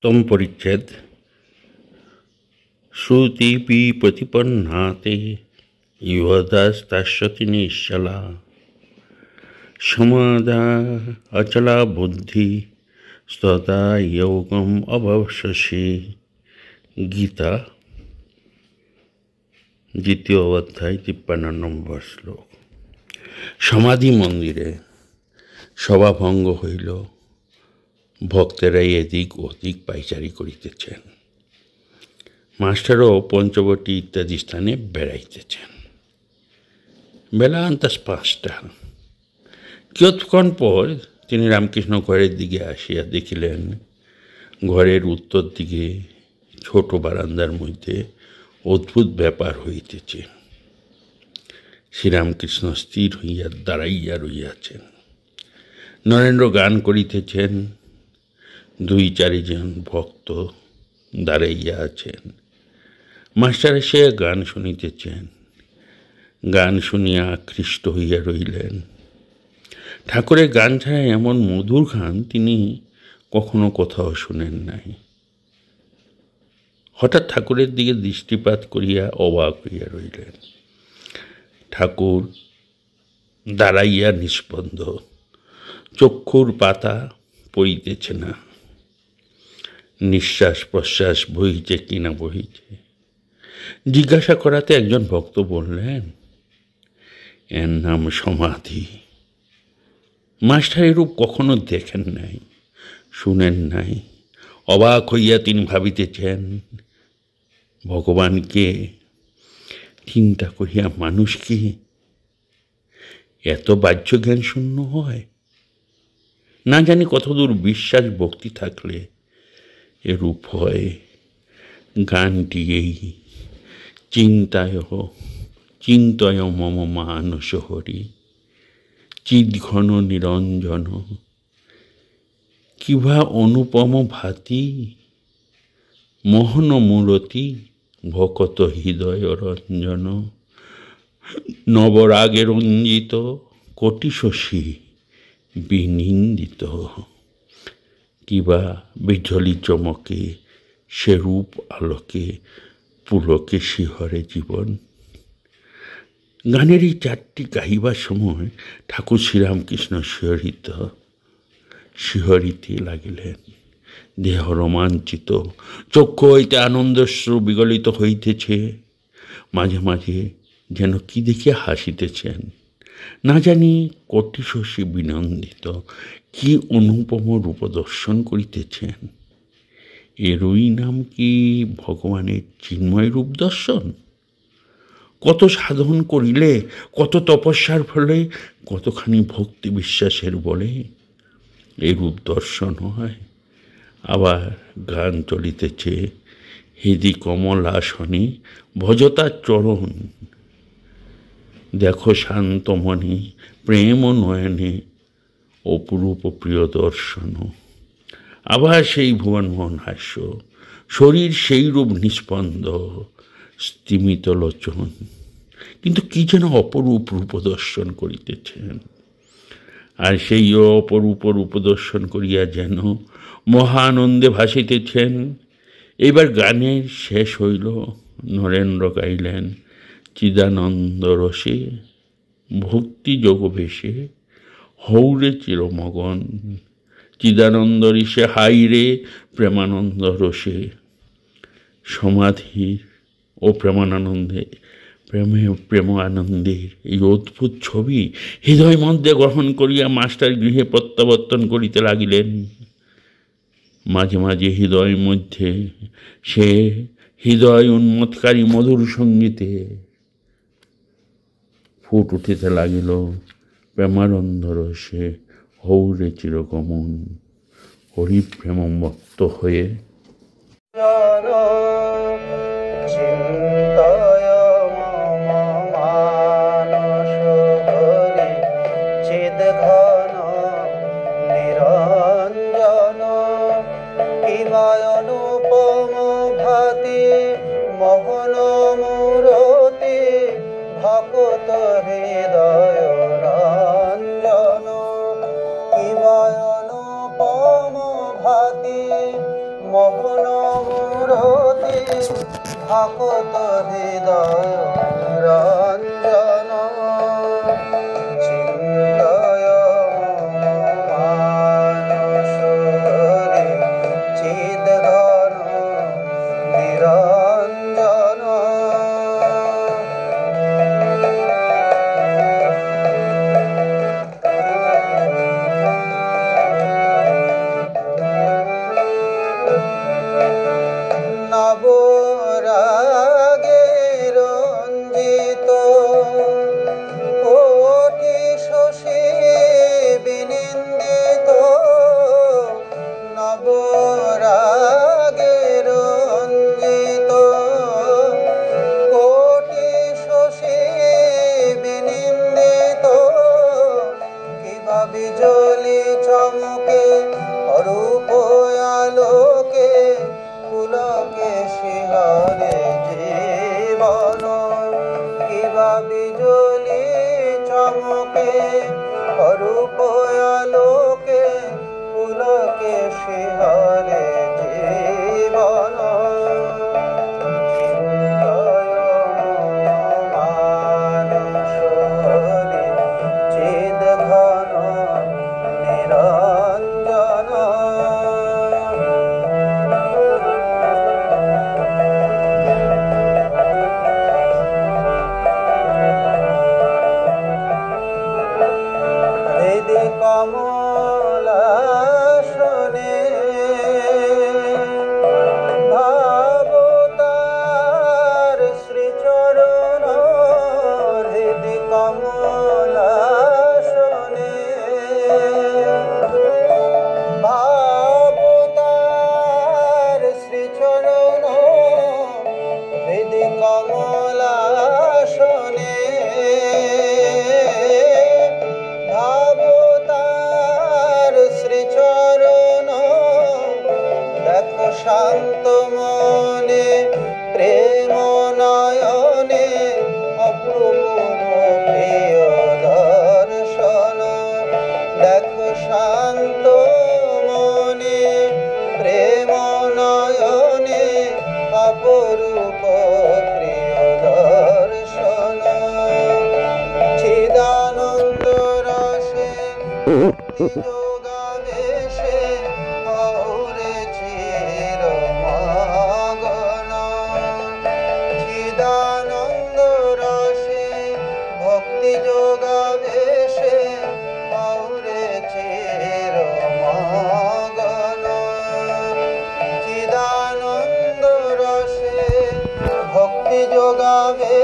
तम परिच्छेद श्रुतिपि प्रतिपन्नाते युवदास्ताश्यति निश्चला समादा अचला बुद्धि स्तदा योगम अवशसि। गीता द्वितीय अध्याय 53 নম্বর শ্লোক। সমাধি মন্দিরে সভাভঙ্গ হইল। ভক্তেরাই এদিক ওদিক পাইচারি করিতেছেন। মাস্টারও পঞ্চবটী ইত্যাদি স্থানে বেড়াইতেছেন। বেলা আন্তাজ 5টা। কিয়ৎক্ষণ পর তিনি রামকৃষ্ণ ঘরের দিকে আসিয়া দেখিলেন, ঘরের উত্তর দিকে ছোট বারান্দার মধ্যে অদ্ভুত ব্যাপার হইতেছে। শ্রীরামকৃষ্ণ স্থির হইয়া দাঁড়াইয়া রইয়াছেন। নরেন্দ্র গান করিতেছেন। 2-4 জন ভক্ত দাঁড়াইয়া আছেন। মাস্টার এসে গান শুনিতেছেন। গান শুনিয়া আকৃষ্ট হইয়া রইলেন। ঠাকুরের গান ছাড়া এমন মধুর গান তিনি কখনো কোথাও শুনেন নাই। হঠাৎ ঠাকুরের দিকে দৃষ্টিপাত করিয়া অবাক হইয়া রইলেন। ঠাকুর দাঁড়াইয়া নিস্পন্দ, চক্ষুর পাতা পড়িতেছে না। নিঃশ্বাস প্রশ্বাস বহিছে কিনা বহিছে। জিজ্ঞাসা করাতে একজন ভক্ত বললেন, এর নাম সমাধি। মাস্টার এরূপ কখনো দেখেন নাই, শুনেন নাই। অবাক হইয়া তিনি ভাবিতেছেন, ভগবানকে চিন্তা করিয়া মানুষ কি এত বাহ্য জ্ঞান শূন্য হয়? না জানি কতদূর বিশ্বাস ভক্তি থাকলে এরূপ হয়। গানটি এই, চিন্তয় মম মানস হরি চিদ্ঘন নিরঞ্জন কিভা অনুপম ভাতি মোহন মূরতি ভকত হৃদয় রঞ্জন নবরাগে রঞ্জিত কোটি শশী বিনিন্দিত কিবা বিজলি চমকে সেরূপ আলোকে পুলকে শিহরে জীবন। গানের এই 4টি গাহিবার সময় ঠাকুর শ্রীরামকৃষ্ণ শিহরিতে লাগিলেন। দেহ রোমাঞ্চিত, চক্ষু হইতে আনন্দশ্রু বিগলিত হইতেছে। মাঝে মাঝে যেন কি দেখিয়া হাসিতেছেন। না জানি কোটি শশী বিনন্দিত কি অনুপম রূপ দর্শন করিতেছেন। এরই নাম কি ভগবানের চিন্ময় রূপ দর্শন? কত সাধন করিলে, কত তপস্যার ফলে, কতখানি ভক্তি বিশ্বাসের বলে এই রূপ দর্শন হয়। আবার গান চলিতেছে, হৃদি কমল আসনে ভজতার চরণ দেখো শান্ত মনে প্রেম নয়নে অপরূপ প্রিয় দর্শন। আবার সেই ভুবনমোহন হাস্য, শরীর সেই রূপ নিস্পন্দ স্তিমিত লোচন। কিন্তু কি যেন অপরূপ রূপ দর্শন করিতেছেন। আর সেই অপরূপ রূপ দর্শন করিয়া যেন মহানন্দে ভাসিতেছেন। এবার গানের শেষ হইল। নরেন্দ্র গাইলেন, চিদানন্দ রসে ভক্তি যোগ বেশে হৌরে চিরমগন চিদানন্দ ঋষে হাইরে প্রেমানন্দ রসে। সমাধির ও প্রেম আনন্দের এই অদ্ভুত ছবি হৃদয় মধ্যে গ্রহণ করিয়া মাস্টার গৃহে প্রত্যাবর্তন করিতে লাগিলেন। মাঝে মাঝে হৃদয় মধ্যে সে হৃদয় উন্মোদকারী মধুর সঙ্গীতে ফুট উঠিতে লাগিল, প্রেমানন্দ রসে হৌরে চিরগমন। হরিপ্রেম ভক্ত হয়ে অনুপম ভাতি মোহন মূরতি ভকত হৃদয় রঞ্জন কিবা অনুপম ভাতি মোহন মূরতি ভকত হৃদয় রঞ্জন চিন্তায় মানসরে চিদঘন নিরঞ্জন নবরাগে রঞ্জিত কোটি শশী বিনিন্দিত নবরাগে রঞ্জিত কোটি শশী বিনিন্দিত কিবা বিজলি চমকে অরূপ আলোকে পুলকে শিহরে জীবন কিবা বিজলি চমকে অরূপ আলোকে পুলকে শিহরে জীবন চিন্তায় মানসরে চিদঘন নিরঞ্জন হৃদি কমলাসনে ভাবতার শ্রীচরণ হৃদি কমলাসনে ভাবতার শ্রীচরণ হৃদি কমলাসনে ভাবতার শ্রীচরণ দেখো শান্ত মনে প্রেম নয়নে অপূর্ব প্রিয় দর্শন দেখো শান্ত মনে প্রেম নয়নে অপরূপ প্রিয় দর্শন চিদানন্দ রসে যোগাবেশে পৌরে চির মগন চিদানন্দ রসে ভক্তি যোগাবেশে পৌরে চির মগন চিদানন্দ রসে ভক্তি যোগাবে